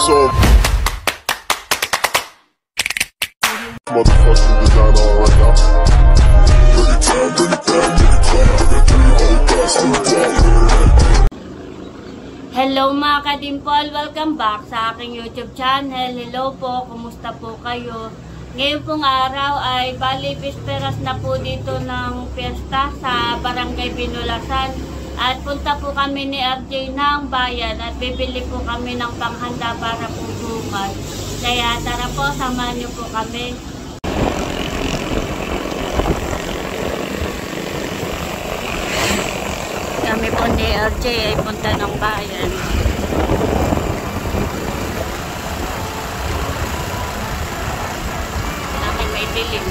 So motherfucking designer right now. Hello mga kadimpol, welcome back sa aking YouTube channel. Hello po, kumusta po kayo? Ngayon pong araw ay bali bisperas na po dito ng piyesta sa Barangay Binulasan. At punta po kami ni RJ ng bayan at bibili po kami ng panghanda para po bukas. Kaya tara po, samahan niyo po kami. Kami po ni RJ ay punta ng bayan. Namin may dilim.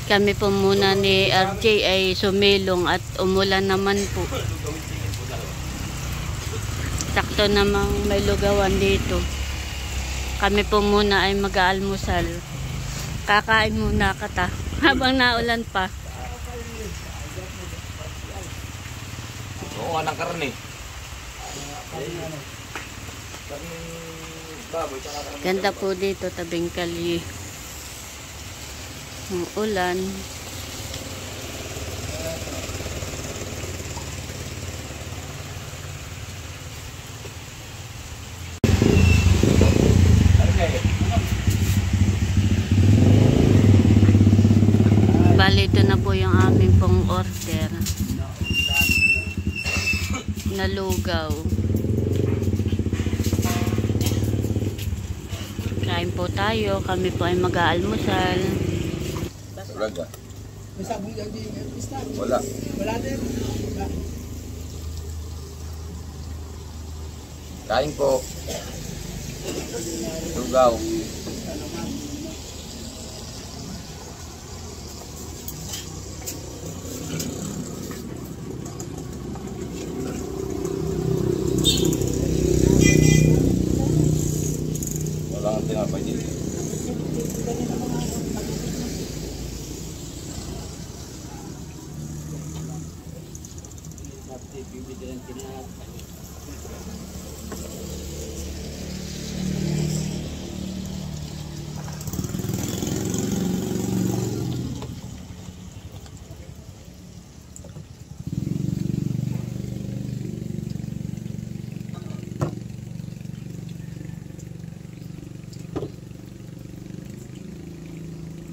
Kami po muna ni RJ ay sumilong at umulan naman po. Sakto namang may lugawan dito. Kami po muna ay mag-aalmusal. Kakain muna kata habang naulan pa. Oo, anong karne. Ganda po dito, tabing kalye. Ang ulan. Bali, ito na po yung aming pong order na lugaw. Kain po tayo. Kami po ay mag-aalmusal. Wala. Wala. Wala din. Kain po. Lugaw. Wala kang tinapay dito.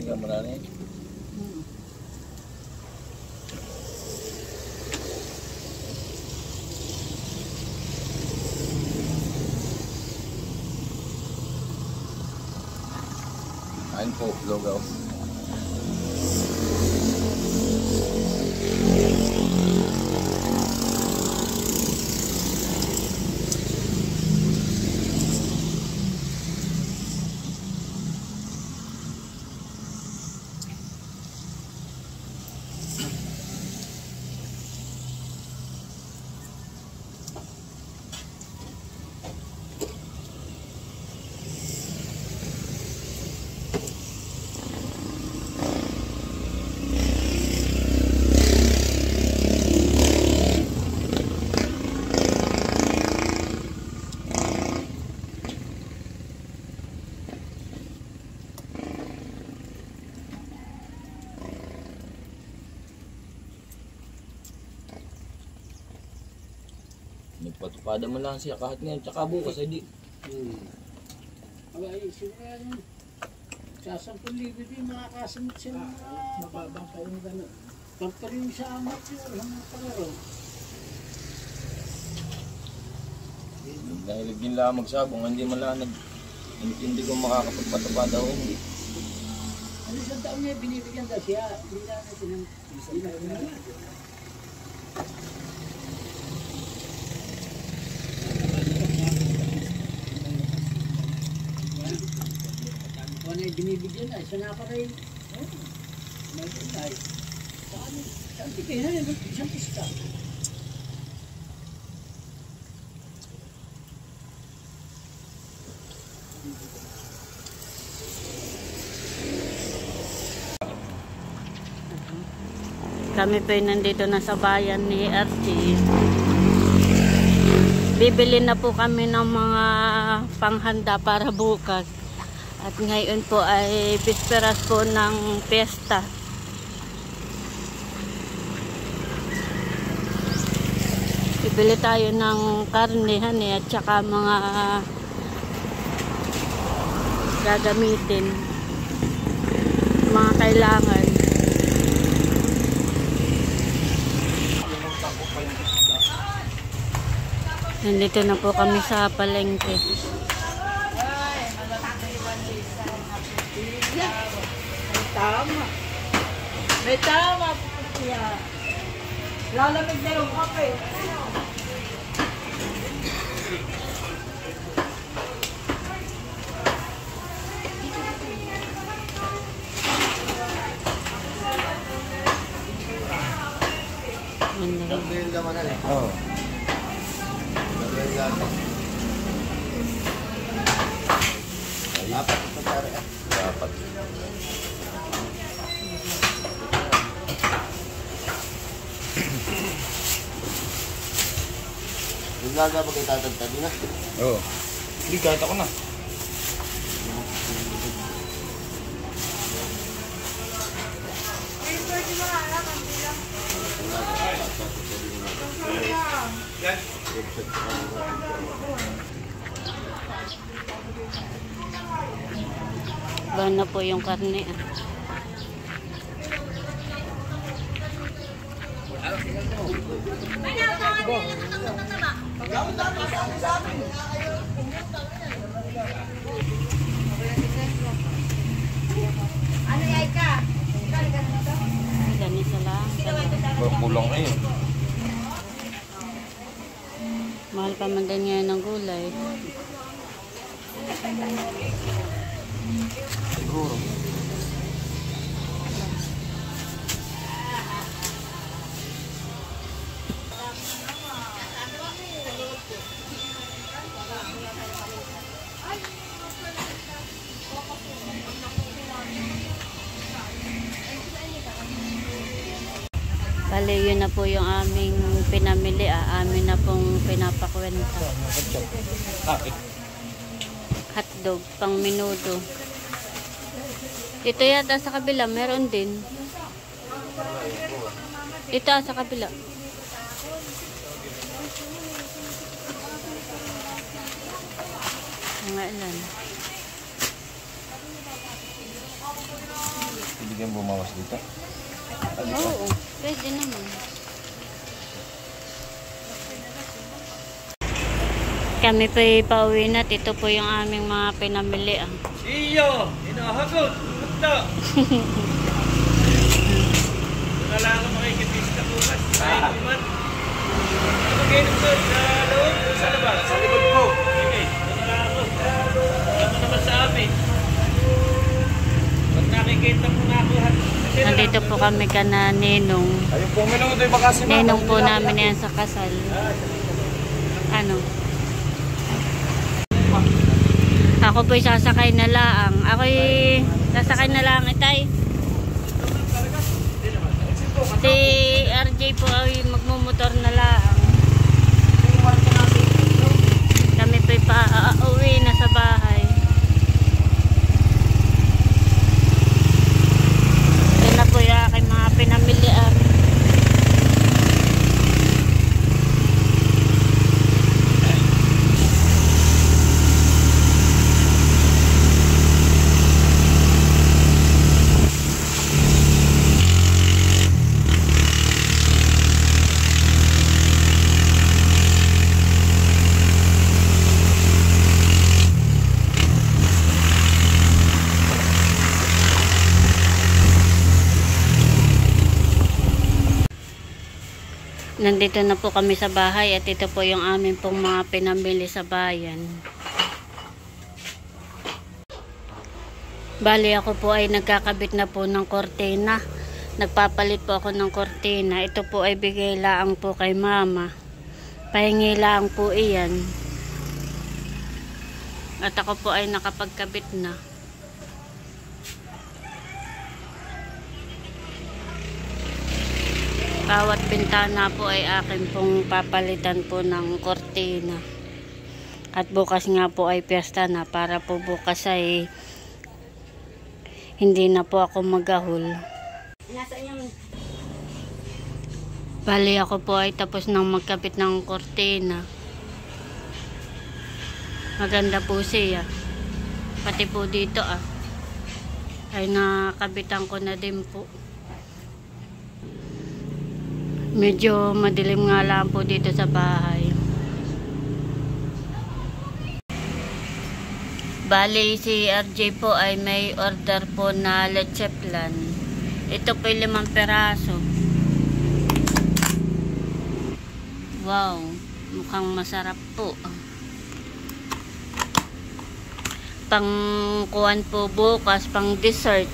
Tingnan mo na rin. Kain po, lugaw. Nagpatupada mo lang siya kahit ngayon, tsaka bukas ay di. Ay, siguro yan. Sa 10,000 din makakasamit siya ng mababang pa yung gano'n. Pagka rin sa amat yun, ang palaro. Dahil din lang magsabong, hindi malanag. Hindi ko makakapagpatupada o hindi. Ano sa taon niya binibigyan daw siya? Hindi na natin ang isang taon na. Kung ano yung binibigyan na, isa na pa rin. May tayo. Saan tigay na yun? Isang pista. Kami po nandito na sa bayan ni RT. Bibili na po kami ng mga panghanda para bukas. At ngayon po ay bisperas po ng piyesta. Bibili tayo ng karne, honey, at saka mga gagamitin. Mga kailangan. Nandito na po kami sa palengke. Tama. May tama po siya. Lalamig na yung kape. Oo. Dapat. Yung laga ba kayo tatagtag na? Oo. Hindi, kahit ako na. Bahan na po yung karne. Ano yay ka? Ganisa lang. Kulang na yun. Mahal pa man din ngayon ng gulay. Siguro. Bale, yun na po yung aming pinamili. Amin na pong pinapakwenta. Hotdog, pang minudo. Ito yata sa kabila, meron din. Ito sa kabila. Mga ilan. Ibigyan bumawas dito. Oo, pwede naman. Kami po pauwi na. Ito po yung aming mga pinamili. Iyo! Inahagod! to. Wala ako makikipista bukas. Ay, naman. Ano kayo nito? Sa loob? Sa labas? Sa likod po. Okay. Wala ako. Wala mo naman sa amin. Pag nakikita mo na ako. Nandito po kami kana Ninong. Ayun po, minong ito yung bakasi. Ninong po namin yan sa kasal. Ano? Ako po'y sasakay na laang. Ako'y sasakay na laang, itay. Si RJ po ay magmumotor na laang. Kami po'y pa-uwi na sa bahay. Yan na po yung aking mga pinamilian. Nandito na po kami sa bahay at ito po yung amin pong mga pinamili sa bayan. Bali ako po ay nagkakabit na po ng kortina. Nagpapalit po ako ng kortina. Ito po ay bigay laang po kay mama. Pahingi laang po iyan. At ako po ay nakapagkabit na. Bawat bintana po ay akin pong papalitan po ng kortina. At bukas nga po ay piyesta na para po bukas ay hindi na po ako magahol. Bali ako po ay tapos nang magkabit ng kortina. Maganda po siya. Pati po dito ay nakabitan ko na din po. Medyo madilim nga lang po dito sa bahay. Bali si RJ po ay may order po na leche flan. Ito po 5 peraso. Wow, mukhang masarap po. Pang kuwan po bukas, pang dessert.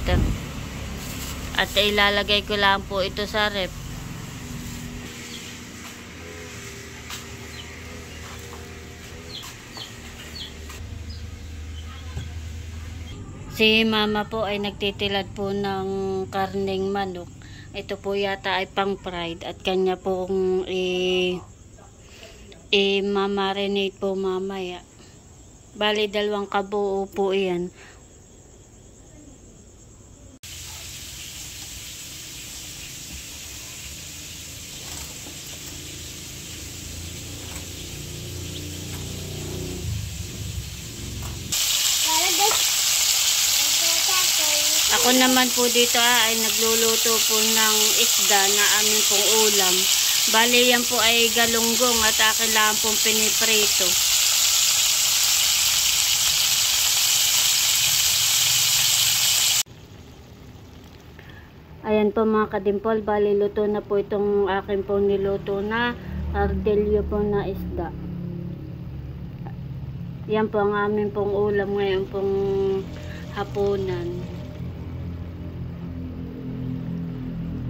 At ilalagay ko lang po ito sa ref. Si mama po ay nagtitilad po ng karneng manok. Ito po yata ay pang fried at kanya pong i-marinate po mamaya. Bali 2 kabuo po iyan. Ako naman po dito ay nagluluto po ng isda na amin pong ulam. Bali yan po ay galunggong at akin lang pong piniprito. Ayan po mga kadimpol, bali luto na po itong akin pong niluto na ardelyo po na isda. Yan po ang amin pong ulam ngayon pong hapunan.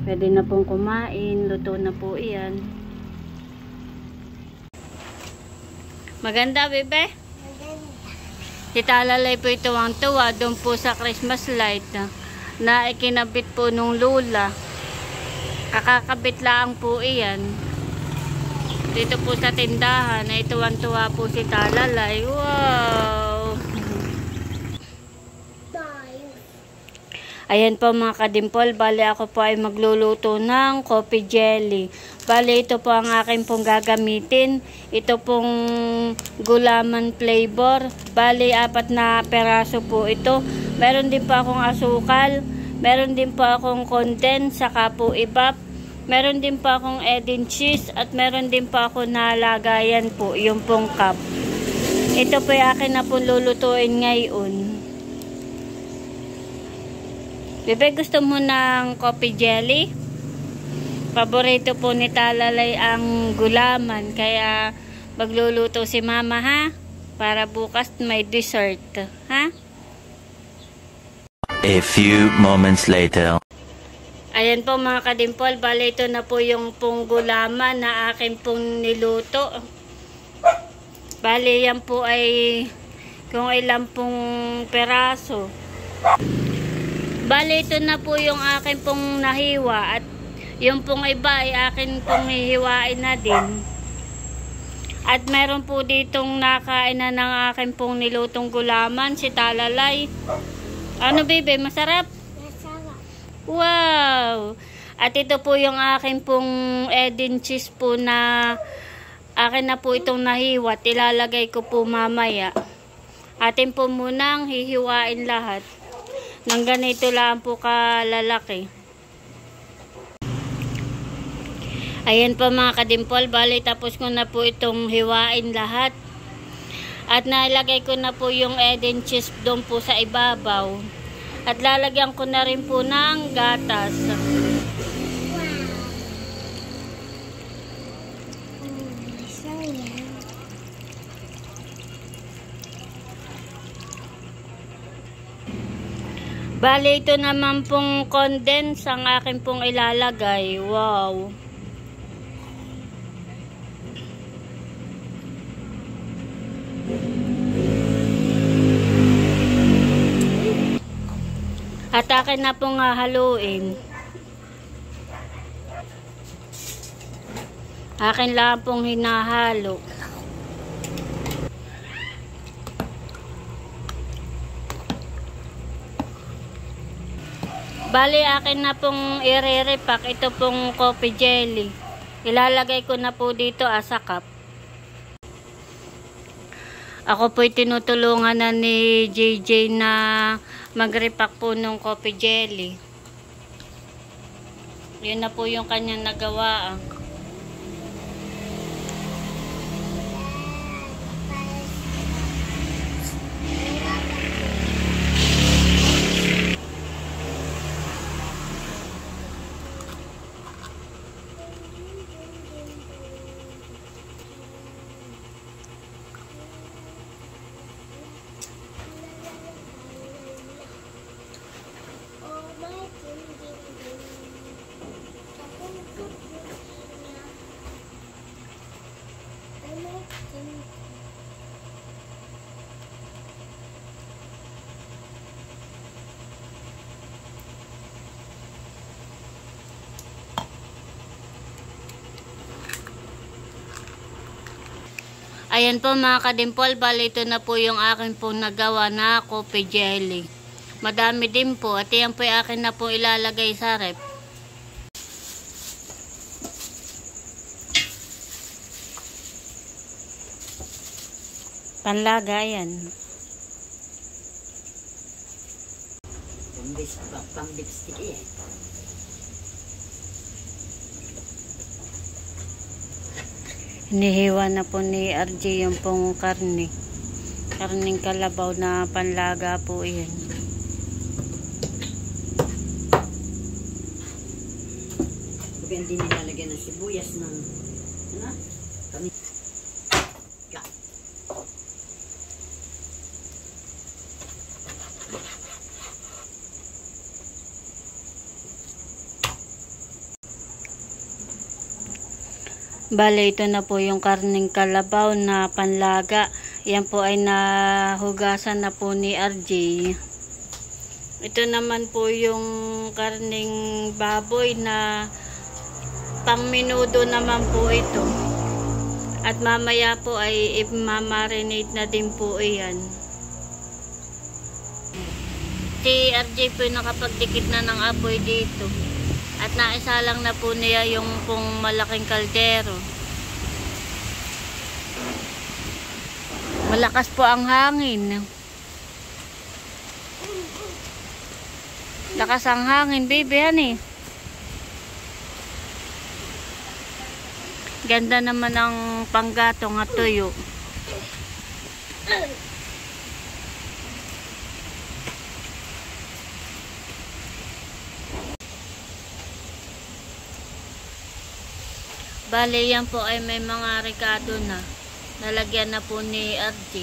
Pwede na pong kumain, luto na po iyan. Maganda, bebe? Maganda. Si Talalay po ito ang tuwa doon po sa Christmas light na ikinabit po nung lula. Kakakabit lang po iyan. Dito po sa tindahan na ito ang tuwa po si Talalay. Wow! Ayan po mga kadimpol, bali ako po ay magluluto ng coffee jelly. Bali ito po ang akin pong gagamitin. Ito pong gulaman flavor. Bali 4 na peraso po ito. Meron din po akong asukal. Meron din po akong condense, saka po ibap. Meron din po akong Edin cheese at meron din po ako nalagayan po, yung pong cup. Ito po yung akin na pong lulutuin ngayon. Bebe, gusto mo ng coffee jelly? Paborito po ni Talalay ang gulaman. Kaya magluluto si Mama, ha? Para bukas may dessert. Ha? A few moments later. Ayan po mga kadimpol. Bale, ito na po yung pong gulaman na akin pong niluto. Bale, yan po ay kung ilang pong peraso. Bale, ito na po yung akin pong nahiwa at yung pong iba ay akin pong hihiwain na din. At meron po ditong nakain na ng akin pong nilutong gulaman, si Talalay. Ano, bebe? Masarap? Masarap. Wow! At ito po yung akin pong Edin cheese po na akin na po itong nahiwa. Ilalagay ko po mamaya. Atin po munang hihiwain lahat. Nang ganito lang po kalalaki. Ayan po mga kadimpol. Bali, tapos ko na po itong hiwain lahat. At nalagay ko na po yung Edin cheese doon po sa ibabaw. At lalagyan ko na rin po ng gatas. Bali, ito naman pong condense ang akin pong ilalagay. Wow! At akin na pong hahaluin. Akin lang pong hinahalo. Bali, akin na pong i-repack ito pong coffee jelly. Ilalagay ko na po dito sa cup. Ako po'y tinutulungan na ni JJ na mag-repack po ng coffee jelly. Yun na po yung kanyang nagawa. Ayan po mga kadimpol, bali ito na po yung akin pong nagawa na coffee jelly. Madami din po at yan po yung akin na po ilalagay sa rep. Panlaga yan. Pang-lipstick eh. Hinihiwa na po ni RJ yung pong karne. Karning kalabaw na panlaga po yan. Huwag hindi nilalagyan ng sibuyas ng ano? Kami. Ja. Bale, ito na po yung karning kalabaw na panlaga. Yan po ay nahugasan na po ni RJ. Ito naman po yung karning baboy na pang-minudo naman po ito. At mamaya po ay i-marinate na din po iyan. Si RJ po nakapagdikit na ng apoy dito. At naisa lang na po niya yung pong malaking kaldero. Malakas po ang hangin. Lakas ang hangin, baby, honey. Ganda naman ang panggatong at tuyo. Bale, yan po ay may mga rekado na. Nalagyan na po ni RJ.